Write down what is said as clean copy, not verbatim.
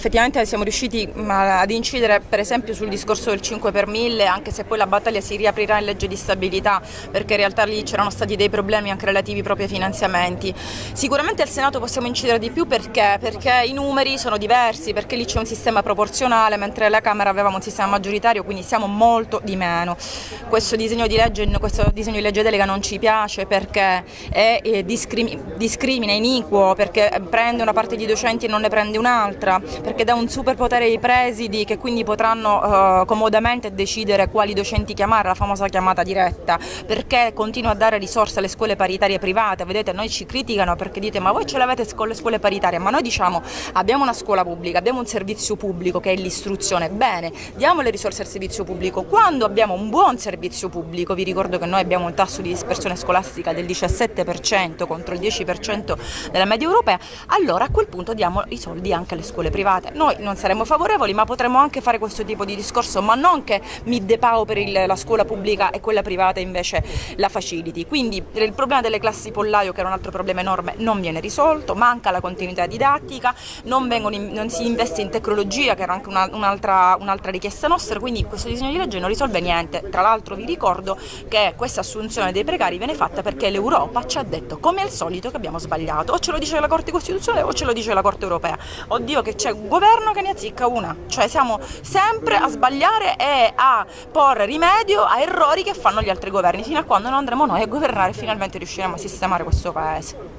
effettivamente siamo riusciti ad incidere per esempio sul discorso del 5 per 1000, anche se poi la battaglia si riaprirà in legge di stabilità, perché in realtà lì c'erano stati dei problemi anche relativi proprio ai finanziamenti. Sicuramente al Senato possiamo incidere di più perché i numeri sono diversi, perché lì c'è un sistema proporzionale, mentre alla Camera avevamo un sistema maggioritario, quindi siamo molto di meno. Questo disegno di legge delega non ci piace perché discrimina, iniquo, perché prende una parte di docenti e non ne prende un'altra, perché dà un superpotere ai presidi che quindi potranno comodamente decidere quali docenti chiamare, la famosa chiamata diretta, perché continua a dare risorse alle scuole paritarie private. Vedete, noi ci criticano perché dite ma voi ce l'avete con le scuole paritarie, ma noi diciamo abbiamo una scuola pubblica, abbiamo un servizio pubblico che è l'istruzione, bene, diamo le risorse al servizio pubblico. Quando abbiamo un buon servizio pubblico, vi ricordo che noi abbiamo un tasso di dispersione scolastica del 17% contro il 10% della media europea, allora a quel punto diamo i soldi anche alle scuole private. Noi non saremmo favorevoli, ma potremmo anche fare questo tipo di discorso, ma non che mi depauperi la scuola pubblica e quella privata invece la faciliti. Quindi il problema delle classi pollaio, che era un altro problema enorme, non viene risolto, manca la continuità didattica, non si investe in tecnologia, che era anche un'altra richiesta nostra, quindi questo disegno di legge non risolve niente. Tra l'altro vi ricordo che questa assunzione dei precari viene fatta perché l'Europa ci ha detto, come al solito, che abbiamo sbagliato, o ce lo dice la Corte Costituzionale o ce lo dice la Corte Europea. Oddio che c'è un governo che ne azzicca una, cioè siamo sempre a sbagliare e a porre rimedio a errori che fanno gli altri governi, fino a quando non andremo noi a governare e finalmente riusciremo a sistemare questo paese.